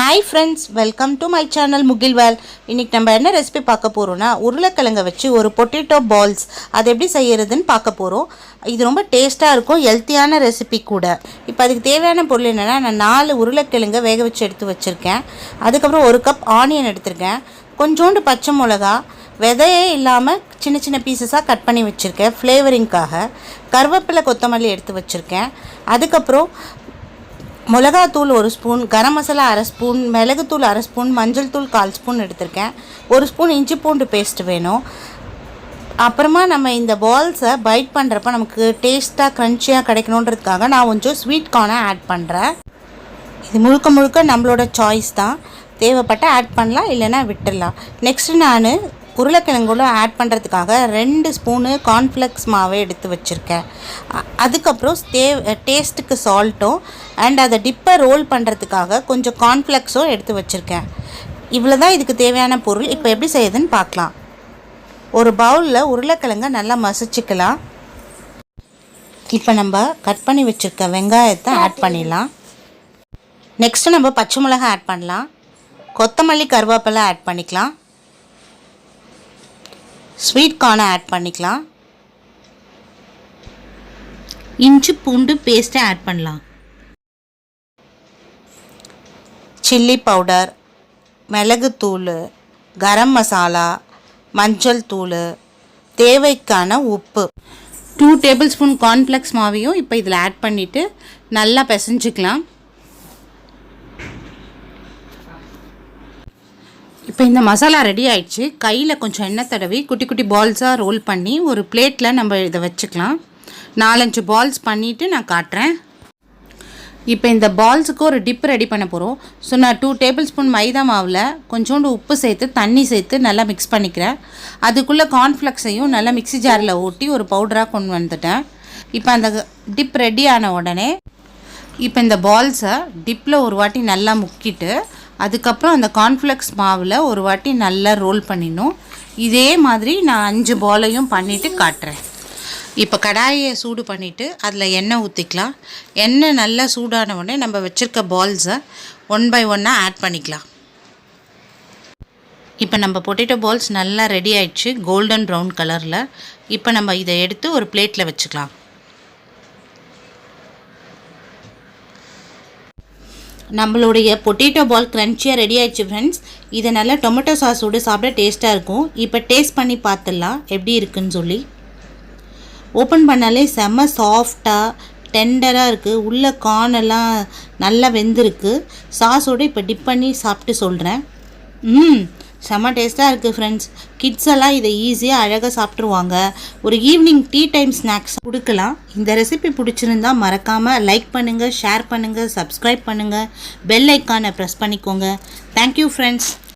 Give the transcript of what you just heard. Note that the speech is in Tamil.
Hi friends, welcome to my channel Mugilwal. இன்னைக்கு நம்ம என்ன ரெசிபி பார்க்க போறோம்னா உருளைக்கிழங்க வச்சு ஒரு பொட்டேட்டோ பால்ஸ் அது எப்படி செய்யறதுன்னு பார்க்க போறோம். இது ரொம்ப டேஸ்டா இருக்கும், ஹெல்தியான ரெசிபி கூட. இப்போ அதுக்கு தேவையான பொருள் என்னன்னா நான் 4 உருளைக்கிழங்க வேக வச்சு எடுத்து வச்சிருக்கேன். அதுக்கு அப்புறம் 1 கப் ஆனியன் எடுத்துர்க்கேன். கொஞ்சோண்டு பச்சை மிளகாய் வெதையே இல்லாமல் சின்ன சின்ன பீசஸாக கட் பண்ணி வச்சுருக்கேன் ஃப்ளேவரிங்காக. கருவேப்பிலை கொத்தமல்லி எடுத்து வச்சுருக்கேன். அதுக்கப்புறம் மிளகாத்தூள் 1 ஸ்பூன், கரம் மசாலா 1/2 ஸ்பூன், மிளகுத்தூள் 1/2 ஸ்பூன், மஞ்சள் தூள் 1/4 ஸ்பூன் எடுத்திருக்கேன். 1 ஸ்பூன் இஞ்சி பூண்டு பேஸ்ட் வேணும். அப்புறமா நம்ம இந்த பால்ஸை பைட் பண்ணுறப்ப நமக்கு டேஸ்ட்டாக க்ரன்ச்சியாக கிடைக்கணுன்றதுக்காக நான் கொஞ்சம் ஸ்வீட் கார்னை ஆட் பண்ணுறேன். இது முழுக்க முழுக்க நம்மளோட சாய்ஸ் தான், தேவைப்பட்ட ஆட் பண்ணலாம், இல்லைன்னா விட்டுடலாம். நெக்ஸ்ட்டு நான் உருளைக்கிழங்குள்ள ஆட் பண்ணுறதுக்காக 2 ஸ்பூனு கார்ன்ஃப்ளெக்ஸ் மாவை எடுத்து வச்சுருக்கேன். அதுக்கப்புறம் டேஸ்ட்டுக்கு சால்ட்டும் அண்ட் அதை டிப்பை ரோல் பண்ணுறதுக்காக கொஞ்சம் கார்ன்ஃப்ளெக்ஸும் எடுத்து வச்சுருக்கேன். இவ்வளோ தான் இதுக்கு தேவையான பொருள். இப்போ எப்படி செய்யுதுன்னு பார்க்கலாம். ஒரு பவுலில் உருளைக்கிழங்க நல்லா மசிச்சுக்கலாம். இப்போ நம்ம கட் பண்ணி வச்சுருக்க வெங்காயத்தை ஆட் பண்ணிடலாம். நெக்ஸ்ட்டு நம்ம பச்சை மிளகாய் ஆட் பண்ணலாம். கொத்தமல்லி கருவேப்பிலை ஆட் பண்ணிக்கலாம். ஸ்வீட் கார்னை ஆட் பண்ணிக்கலாம். இஞ்சி பூண்டு பேஸ்ட்டை ஆட் பண்ணலாம். சில்லி பவுடர், மிளகுத்தூள், கரம் மசாலா, மஞ்சள் தூள், தேவைக்கான உப்பு, 2 டேபிள் ஸ்பூன் கார்ன்ஃப்ளெக்ஸ் மாவையும் இப்போ இதில் ஆட் பண்ணிவிட்டு நல்லா பிசைஞ்சிக்கலாம். இப்போ இந்த மசாலா ரெடி ஆயிடுச்சு. கையில் கொஞ்சம் எண்ணெய் தடவி குட்டி குட்டி பால்ஸாக ரோல் பண்ணி ஒரு பிளேட்டில் நம்ம இதை வச்சுக்கலாம். 4-5 பால்ஸ் பண்ணிவிட்டு நான் காட்டுறேன். இப்போ இந்த பால்ஸுக்கு ஒரு டிப் ரெடி பண்ண போகிறோம். ஸோ நான் 2 டேபிள் ஸ்பூன் மைதா மாவில் கொஞ்சோண்டு உப்பு சேர்த்து தண்ணி சேர்த்து நல்லா மிக்ஸ் பண்ணிக்கிறேன். அதுக்குள்ளே கார்ன்ஃப்ளெக்ஸையும் நல்லா மிக்ஸி ஜாரில் ஊட்டி ஒரு பவுடராக கொண்டு வந்துட்டேன். இப்போ அந்த டிப் ரெடி ஆன உடனே இப்போ இந்த பால்ஸை டிப்பில் ஒரு வாட்டி நல்லா முக்கிட்டு அதுக்கப்புறம் அந்த கார்ன்ஃப்ளெக்ஸ் மாவில் ஒரு வாட்டி நல்லா ரோல் பண்ணிடணும். இதே மாதிரி நான் 5 பாலையும் பண்ணிவிட்டு காட்டுறேன். இப்போ கடாயை சூடு பண்ணிவிட்டு அதில் எண்ணெய் ஊற்றிக்கலாம். எண்ணெய் நல்லா சூடான உடனே நம்ம வச்சுருக்க பால்ஸை 1 by 1 ஆட் பண்ணிக்கலாம். இப்போ நம்ம பொட்டேட்டோ பால்ஸ் நல்லா ரெடி ஆயிடுச்சு, கோல்டன் ப்ரௌன் கலரில். இப்போ நம்ம இதை எடுத்து ஒரு பிளேட்டில் வச்சுக்கலாம். நம்மளுடைய பொட்டேட்டோ பால் க்ரன்ச்சியாக ரெடி ஆகிடுச்சு ஃப்ரெண்ட்ஸ். இதை நல்லா டொமேட்டோ சாஸோடு சாப்பிட டேஸ்ட்டாக இருக்கும். இப்போ டேஸ்ட் பண்ணி பார்த்துடலாம் எப்படி இருக்குன்னு சொல்லி. ஓப்பன் பண்ணாலே செம்ம சாஃப்டாக டெண்டராக இருக்குது. உள்ளே கார்னெல்லாம் நல்லா வெந்திருக்கு. சாஸோடு இப்போ டிப் பண்ணி சாப்பிட்டு சொல்கிறேன். செம்ம டேஸ்ட்டாக இருக்குது ஃப்ரெண்ட்ஸ். கிட்ஸ் எல்லாம் இதை ஈஸியாக அழகாக சாப்பிட்ருவாங்க. ஒரு ஈவினிங் டீ டைம் ஸ்நாக்ஸ் கொடுக்கலாம். இந்த ரெசிபி பிடிச்சிருந்தா மறக்காமல் லைக் பண்ணுங்கள், ஷேர் பண்ணுங்கள், சப்ஸ்கிரைப் பண்ணுங்கள், பெல் ஐக்கானை ப்ரெஸ் பண்ணிக்கோங்க. Thank you friends.